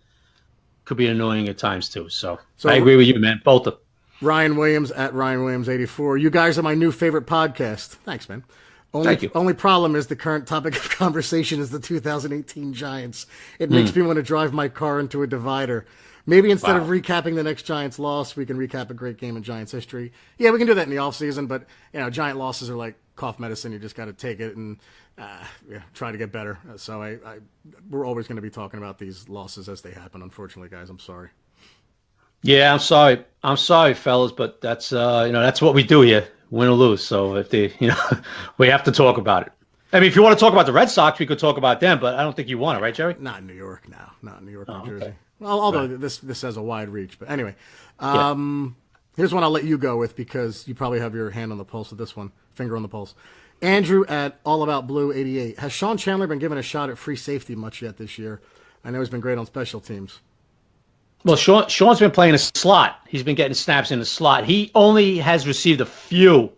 could be annoying at times too. So I agree with you, man. Both of them. Ryan Williams at Ryan Williams 84. You guys are my new favorite podcast. Thanks, man. Thank you. Only problem is the current topic of conversation is the 2018 Giants. It makes me want to drive my car into a divider. Maybe instead of recapping the next Giants loss, we can recap a great game in Giants history. Yeah, we can do that in the offseason, but Giant losses are like cough medicine. You just got to take it and try to get better. So we're always going to be talking about these losses as they happen. Unfortunately, guys, I'm sorry. Yeah, I'm sorry. I'm sorry, fellas, but that's that's what we do here, win or lose. So if we have to talk about it. I mean, if you want to talk about the Red Sox, we could talk about them, but I don't think you want to, right, Jerry? Not in New York now. Not in New York, New Jersey. Okay. Well, although this has a wide reach, but anyway, here's one I'll let you go with because you probably have your hand on the pulse of this one, finger on the pulse. Andrew at All About Blue 88. Has Sean Chandler been given a shot at free safety much yet this year? I know he's been great on special teams. Well, Sean's been playing a slot. He's been getting snaps in the slot. He only has received a few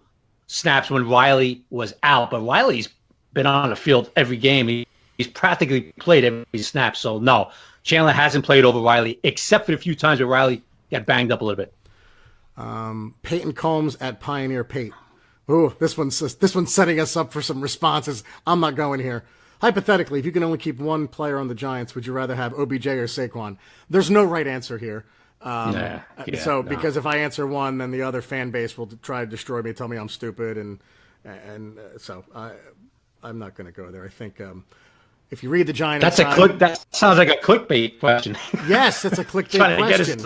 snaps when Riley was out, but Riley's been on the field every game. He's practically played every snap. So, no, Chandler hasn't played over Riley, except for the few times where Riley got banged up a little bit. Peyton Combs at Pioneer Pate. Ooh, this one's setting us up for some responses. I'm not going here. Hypothetically, if you can only keep one player on the Giants, would you rather have OBJ or Saquon? There's no right answer here. Because if I answer one, then the other fan base will try to destroy me, tell me I'm stupid, and so I'm not going to go there. I think if you read the Giants, that sounds like a clickbait question. Yes, it's a clickbait question.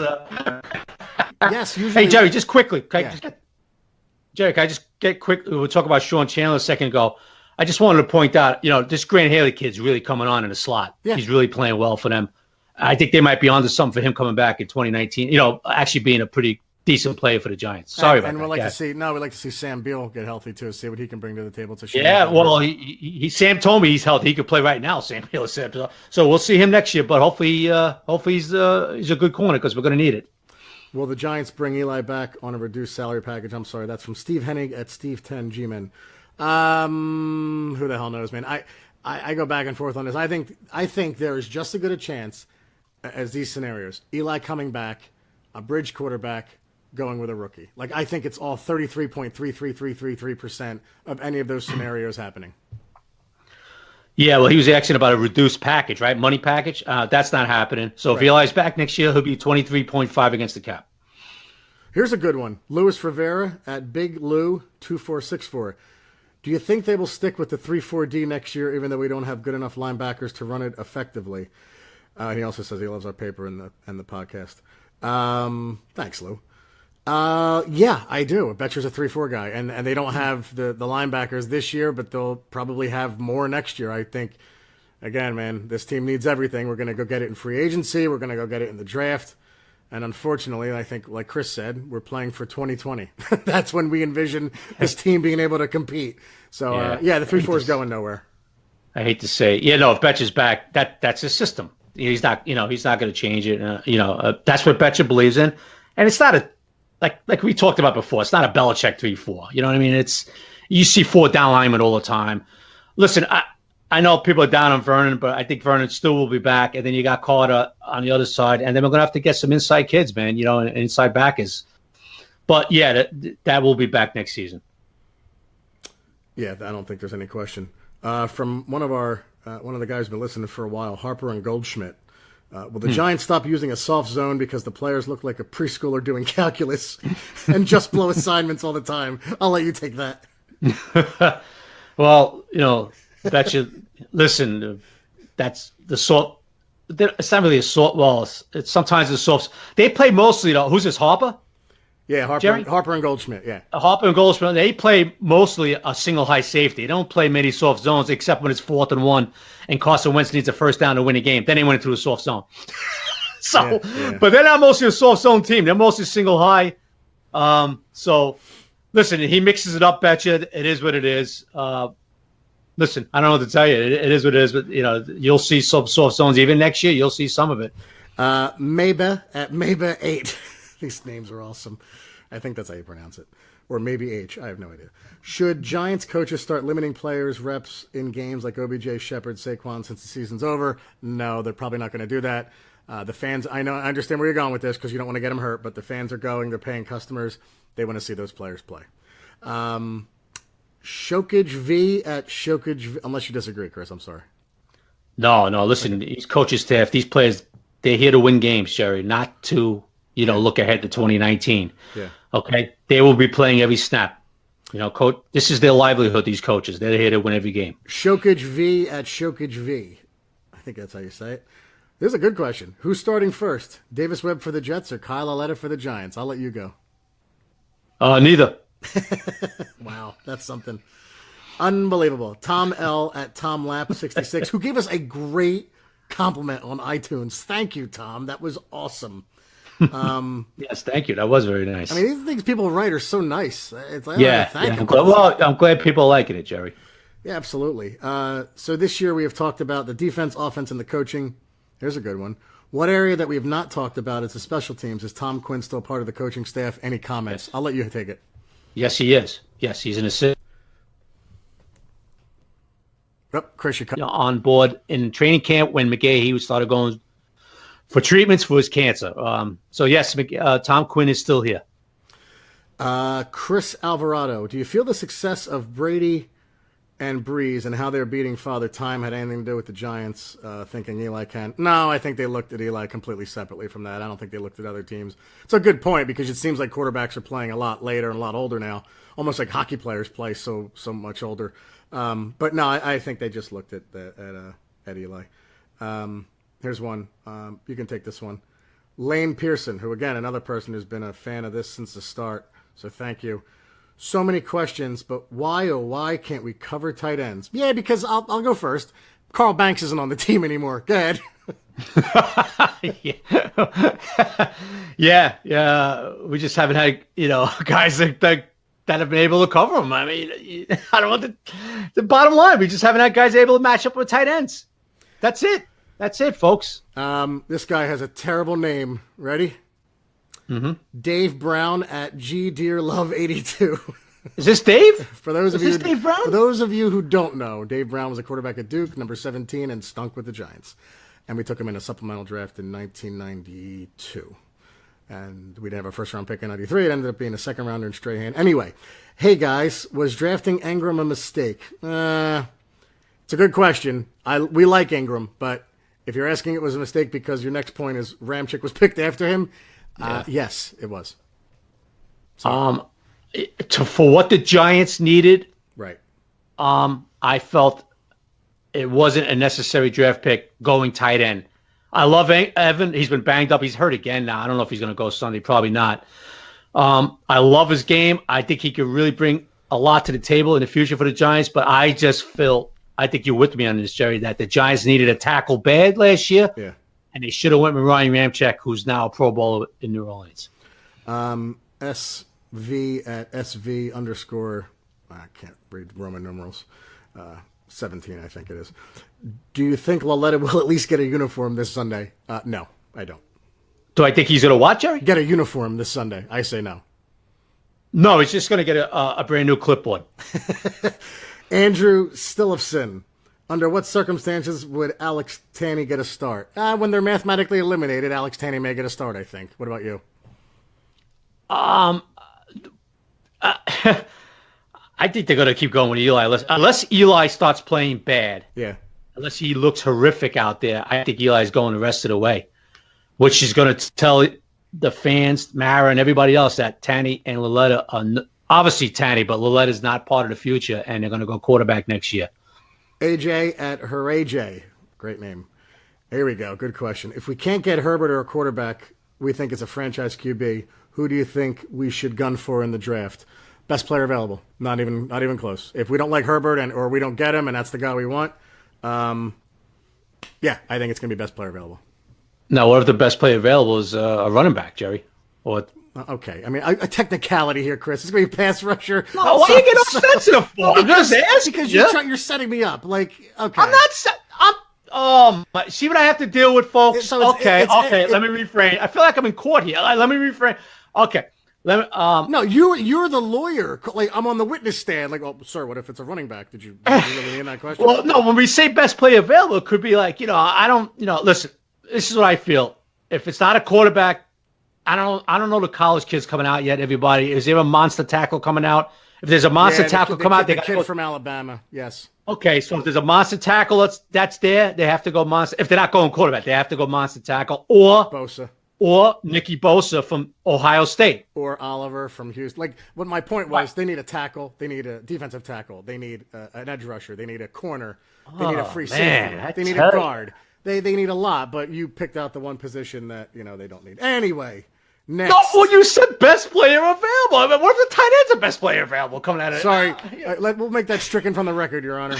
Yes, usually. Hey Jerry, just quickly, can I just get quick? We'll talk about Sean Chandler a second ago. I just wanted to point out, this Grant Haley kid's really coming on in the slot. Yeah. He's really playing well for them. I think they might be onto something for him coming back in 2019. Actually being a pretty decent player for the Giants. Sorry about that. And we'd like to see Sam Beal get healthy too. See what he can bring to the table. Sam told me he's healthy. He could play right now. Sam Beal said so. We'll see him next year. But hopefully he's a good corner because we're going to need it. Will the Giants bring Eli back on a reduced salary package? I'm sorry, that's from Steve Hennig at Steve10Gman. Who the hell knows, man? I go back and forth on this. I think there is just as good a chance as these scenarios. Eli coming back, a bridge quarterback going with a rookie. Like, I think it's all 33.33333% of any of those scenarios happening. Yeah, well, he was asking about a reduced package, right? Money package. That's not happening. So if Eli's back next year, he'll be 23.5 against the cap. Here's a good one. Louis Rivera at Big Lou 2464. Do you think they will stick with the 3-4-D next year, even though we don't have good enough linebackers to run it effectively? He also says he loves our paper and the podcast. Thanks, Lou. Yeah, I do. I bet you's a 3-4 guy, and they don't have the linebackers this year, but they'll probably have more next year. I think, again, man, this team needs everything. We're going to go get it in free agency. We're going to go get it in the draft. And unfortunately, I think, like Chris said, we're playing for 2020. That's when we envision this team being able to compete. So, the 3-4 is going nowhere. I hate to say, if Betcher's back, that's his system. He's not going to change it. That's what Betcher believes in, and it's not like we talked about before. It's not a Belichick 3-4. You know what I mean? You see 4 down linemen all the time. Listen, I know people are down on Vernon, but I think Vernon still will be back. And then you got Carter on the other side. And then we're going to have to get some inside kids, man, and inside backers. But, yeah, that will be back next season. Yeah, I don't think there's any question. From one of the guys who's been listening for a while, Harper and Goldschmidt. Will the Giants stop using a soft zone because the players look like a preschooler doing calculus and just blow assignments all the time? I'll let you take that. Well, Betcha, listen, that's the sort. It's not really a sort. Well, it's sometimes the softs. They play mostly, who's this, Harper? Yeah, Harper and Goldschmidt, yeah. Harper and Goldschmidt, they play mostly a single high safety. They don't play many soft zones except when it's 4th and 1 and Carson Wentz needs a first down to win a game. Then they went into a soft zone. But they're not mostly a soft zone team. They're mostly single high. So, listen, he mixes it up, Betcha. It is what it is. Listen, I don't know what to tell you. It is what it is, but you'll see some soft zones even next year. You'll see some of it. Maba at Maba 8. These names are awesome. I think that's how you pronounce it. Or maybe H. I have no idea. Should Giants coaches start limiting players' reps in games like OBJ, Shepard, Saquon since the season's over? No, they're probably not going to do that. The fans, I understand where you're going with this because you don't want to get them hurt, but the fans are going. They're paying customers. They want to see those players play. Shokage V at Shokage V, unless you disagree, Chris. I'm sorry. No. Listen, these coaching staff, these players, they're here to win games, Jerry, not to look ahead to 2019. Yeah. Okay, they will be playing every snap. Coach, this is their livelihood. These coaches, they're here to win every game. Shokage V at Shokage V. I think that's how you say it. This is a good question. Who's starting first? Davis Webb for the Jets or Kyle Aletta for the Giants? I'll let you go. Neither. Wow, that's something unbelievable. Tom L at Tom Lap 66, who gave us a great compliment on iTunes. Thank you, Tom. That was awesome. Yes, thank you. That was very nice. I mean, these things people write are so nice. It's like, I'm glad people are liking it, Jerry. Yeah, absolutely. So this year we have talked about the defense, offense, and the coaching. Here's a good one. What area that we have not talked about is the special teams. Is Tom Quinn still part of the coaching staff? Any comments? Yes. I'll let you take it. Yes, he is. Yes, he's an assistant. Yep, Chris, you on board in training camp when McGahee started going for treatments for his cancer. So yes, Tom Quinn is still here. Chris Alvarado, do you feel the success of Brady and Breeze and how they're beating Father Time had anything to do with the Giants thinking Eli can? No, I think they looked at Eli completely separately from that. I don't think they looked at other teams. It's a good point because it seems like quarterbacks are playing a lot later and a lot older now, almost like hockey players play so much older. But no, I think they just looked at Eli. Here's one. You can take this one. Lane Pearson, who, again, another person who's been a fan of this since the start, so thank you. So many questions, but why, oh, why can't we cover tight ends? Yeah, because I'll go first. Carl Banks isn't on the team anymore. Go ahead. yeah. We just haven't had, guys that have been able to cover them. I mean, I don't want the bottom line. We just haven't had guys able to match up with tight ends. That's it, folks. This guy has a terrible name. Ready? Mm-hmm. Dave Brown at GDearLove82. Is this Dave? For those of you who don't know, Dave Brown was a quarterback at Duke, number 17, and stunk with the Giants. And we took him in a supplemental draft in 1992. And we didn't have a first-round pick in 93. It ended up being a second-rounder in Strahan. Anyway, hey, guys, was drafting Ingram a mistake? It's a good question. We like Ingram, but if you're asking it was a mistake because your next point is Ramczyk was picked after him, yes, it was. So. For what the Giants needed, right? I felt it wasn't a necessary draft pick going tight end. I love Evan. He's been banged up. He's hurt again now. I don't know if he's going to go Sunday. Probably not. I love his game. I think he could really bring a lot to the table in the future for the Giants. But I just feel, I think you're with me on this, Jerry, that the Giants needed a tackle bad last year. Yeah. And they should have went with Ryan Ramczyk, who's now a Pro Bowler in New Orleans. SV at SV _ I can't read Roman numerals. 17, I think it is. Do you think Laletta will at least get a uniform this Sunday? No, I don't. Do I think he's going to what, Jerry? Get a uniform this Sunday. I say no. No, he's just going to get a brand new clipboard. Andrew Stillifson. Under what circumstances would Alex Tanney get a start? When they're mathematically eliminated, Alex Tanney may get a start, I think. What about you? I think they're going to keep going with Eli. Unless Eli starts playing bad. Yeah. Unless he looks horrific out there, I think Eli's going the rest of the way. Which is going to tell the fans, Mara, and everybody else that Tanney and Laletta are obviously Tanney, but Lalletta's not part of the future, and they're going to go quarterback next year. AJ at her AJ. Great name. Here we go. Good question. If we can't get Herbert or a quarterback, we think it's a franchise QB. Who do you think we should gun for in the draft? Best player available. Not even close. If we don't like Herbert or we don't get him and that's the guy we want, I think it's going to be best player available. Now, what if the best player available is a running back, Jerry? Or okay. I mean, a technicality here, Chris. It's going to be a pass rusher. No, why are you getting offensive for? I'm just asking. Because you're setting me up. Like, okay. I'm not see what I have to deal with, folks? Okay, let me refrain. I feel like I'm in court here. Let me refrain. Okay. No, you're the lawyer. Like, I'm on the witness stand. Like, oh, sir, what if it's a running back? Did you really mean that question? Well, no. When we say best player available, it could be like, I don't. Listen. This is what I feel. If it's not a quarterback, I don't know the college kids coming out yet. Everybody, is there a monster tackle coming out? If there's a monster tackle come out, they got kid from Alabama. Yes. Okay, so if there's a monster tackle that's there, they have to go monster. If they're not going quarterback, they have to go monster tackle or Bosa. Or Nicky Bosa from Ohio State. Or Oliver from Houston. Like, what my point was, They need a tackle. They need a defensive tackle. They need an edge rusher. They need a corner. They need a free safety. They need a guard. They need a lot, but you picked out the one position that, they don't need. Anyway, next. No, well, you said best player available. I mean, what if the tight end's the best player available coming out of it? Sorry. We'll make that stricken from the record, Your Honor.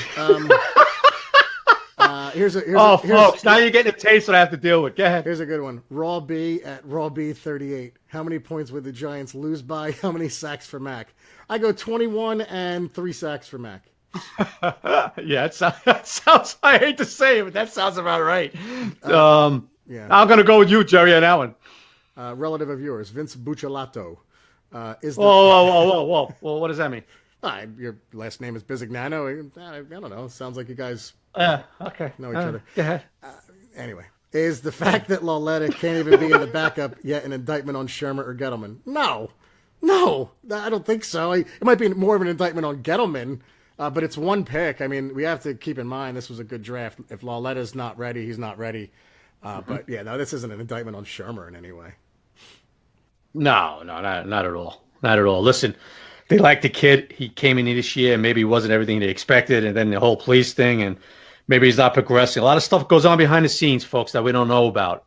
Folks, now you're getting a taste what I have to deal with. Go ahead. Here's a good one. Raw B at Raw B 38. How many points would the Giants lose by? How many sacks for Mack? I go 21 and 3 sacks for Mack. Yeah, that sounds. I hate to say it, but that sounds about right. I'm gonna go with you, Jerry, on that one. Relative of yours, Vince Buccellato. Whoa! What does that mean? Your last name is Bisignano. I don't know. Sounds like you guys Okay. know each other. Go ahead. Anyway, is the fact that Lauletta can't even be in the backup yet an indictment on Shermer or Gettleman? No, I don't think so. It might be more of an indictment on Gettleman, but it's one pick. I mean, we have to keep in mind this was a good draft. If Lauletta's not ready, he's not ready. But yeah, no, this isn't an indictment on Shermer in any way. No, not at all. Not at all. Listen, they like the kid. He came in this year and maybe wasn't everything they expected, and then the whole police thing, and maybe he's not progressing. A lot of stuff goes on behind the scenes, folks, that we don't know about.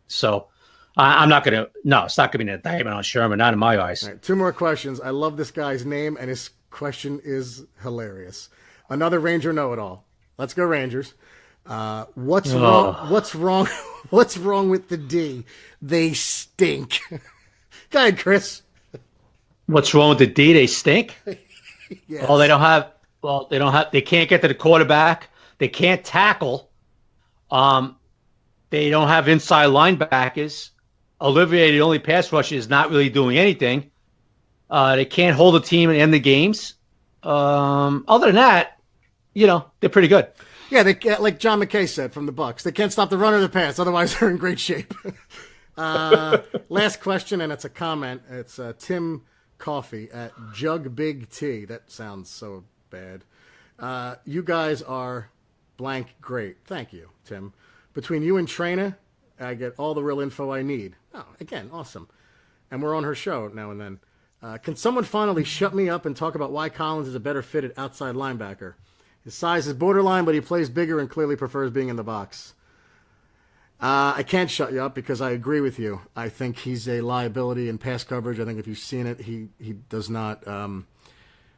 So I'm not going to – no, it's not going to be an indictment on Sherman, not in my eyes. All right, 2 more questions. I love this guy's name, and his question is hilarious. Another Ranger know-it-all. Let's go Rangers. What's wrong? What's wrong? What's wrong with the D? They stink. Go ahead, Chris. What's wrong with the D? They stink. Yes. Oh, they don't have. Well, they don't have. They can't get to the quarterback. They can't tackle. They don't have inside linebackers. Olivier, the only pass rusher, is not really doing anything. They can't hold a team and end the games. Other than that, they're pretty good. Yeah, they like John McKay said from the Bucks. They can't stop the run or the pass. Otherwise, they're in great shape. Last question, and it's a comment. It's Tim Coffee at Jug Big T. That sounds so bad. You guys are blank great. Thank you, Tim. Between you and Trina, I get all the real info I need. Oh, again, awesome. And we're on her show now and then. Can someone finally shut me up and talk about why Collins is a better fitted outside linebacker? His size is borderline, but he plays bigger and clearly prefers being in the box. I can't shut you up because I agree with you. I think he's a liability in pass coverage. I think if you've seen it, he does not.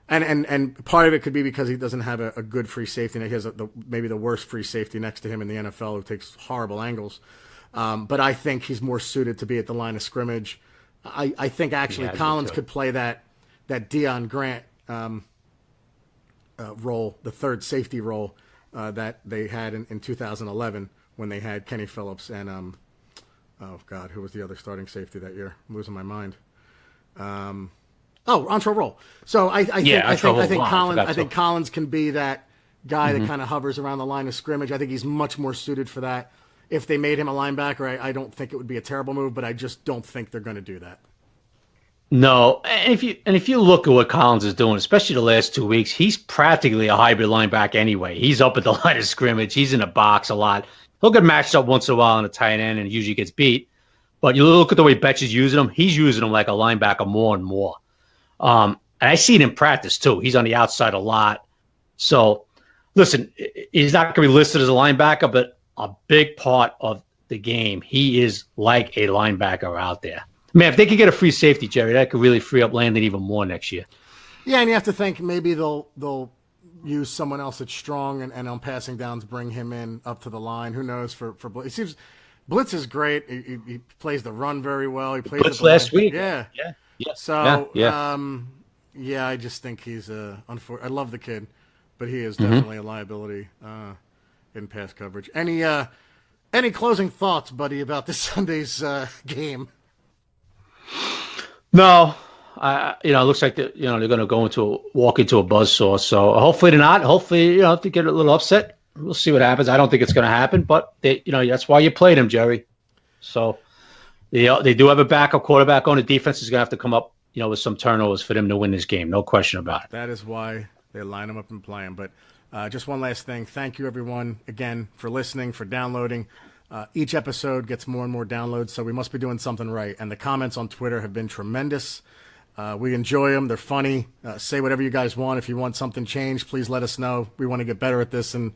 And part of it could be because he doesn't have a good free safety. He has maybe the worst free safety next to him in the NFL who takes horrible angles. But I think he's more suited to be at the line of scrimmage. I think actually Collins could play that Deion Grant role, the third safety role that they had in 2011 when they had Kenny Phillips and who was the other starting safety that year? I'm losing my mind. Antrell Roll. So I think Collins can be that guy that kind of hovers around the line of scrimmage. I think he's much more suited for that. If they made him a linebacker, I don't think it would be a terrible move, but I just don't think they're going to do that. No, and if you look at what Collins is doing, especially the last 2 weeks, he's practically a hybrid linebacker anyway. He's up at the line of scrimmage. He's in a box a lot. He'll get matched up once in a while on a tight end and usually gets beat. But you look at the way Betch is using him, he's using him like a linebacker more and more. And I see it in practice too. He's on the outside a lot. So, listen, he's not going to be listed as a linebacker, but a big part of the game, he is like a linebacker out there. Man, if they could get a free safety, Jerry, that could really free up Landon even more next year. Yeah, and you have to think maybe they'll use someone else that's strong and on passing downs bring him in up to the line. Who knows for Blitz? It seems Blitz is great. He plays the run very well. He plays Blitz last week. Yeah. So I just think he's I love the kid, but he is definitely a liability in pass coverage. Any closing thoughts, buddy, about this Sunday's game? No, it looks like they're going to walk into a buzzsaw. So hopefully they're not. Hopefully, if they get a little upset, we'll see what happens. I don't think it's going to happen, but that's why you played him, Jerry. So they do have a backup quarterback on. The defense is going to have to come up, with some turnovers for them to win this game. No question about it. That is why they line him up and play him. But just one last thing. Thank you, everyone, again, for listening, for downloading. Each episode gets more and more downloads, so we must be doing something right. And the comments on Twitter have been tremendous. We enjoy them. They're funny. Say whatever you guys want. If you want something changed, please let us know. We want to get better at this and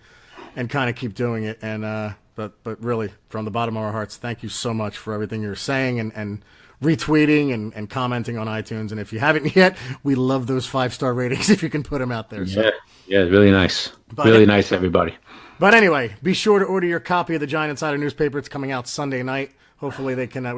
kind of keep doing it. And but really, from the bottom of our hearts, thank you so much for everything you're saying and retweeting and commenting on iTunes. And if you haven't yet, we love those 5-star ratings if you can put them out there. So. Yeah, really nice. Really nice, everybody. But anyway, be sure to order your copy of the Giant Insider newspaper. It's coming out Sunday night. Hopefully we can have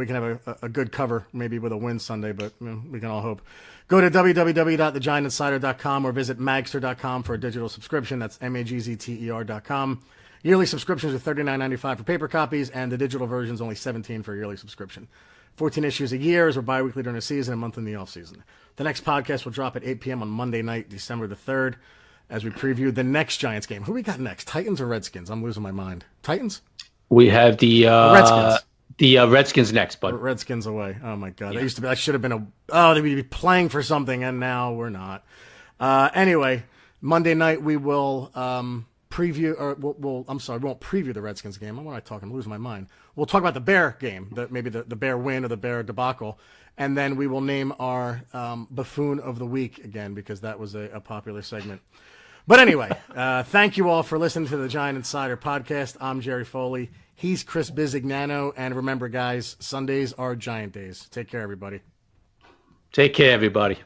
a good cover, maybe with a win Sunday, but we can all hope. Go to www.thegiantinsider.com or visit magster.com for a digital subscription. That's magzter.com. Yearly subscriptions are $39.95 for paper copies, and the digital version is only $17 for a yearly subscription. 14 issues a year as we're bi-weekly during the season, a month in the off-season. The next podcast will drop at 8 p.m. on Monday night, December the 3rd, as we preview the next Giants game. Who we got next? Titans or Redskins? I'm losing my mind. Titans? We have the Redskins. The Redskins next, bud. Redskins away. Oh, my God. They used to be. That should have been they would be playing for something, and now we're not. Anyway, Monday night we will preview, or I'm sorry, we won't preview the Redskins game. What am I talking? I'm losing my mind. We'll talk about the Bear game, maybe the Bear win or the Bear debacle, and then we will name our buffoon of the week again, because that was a popular segment. But anyway, thank you all for listening to the Giant Insider podcast. I'm Jerry Foley. He's Chris Bizignano. And remember, guys, Sundays are Giant days. Take care, everybody. Take care, everybody.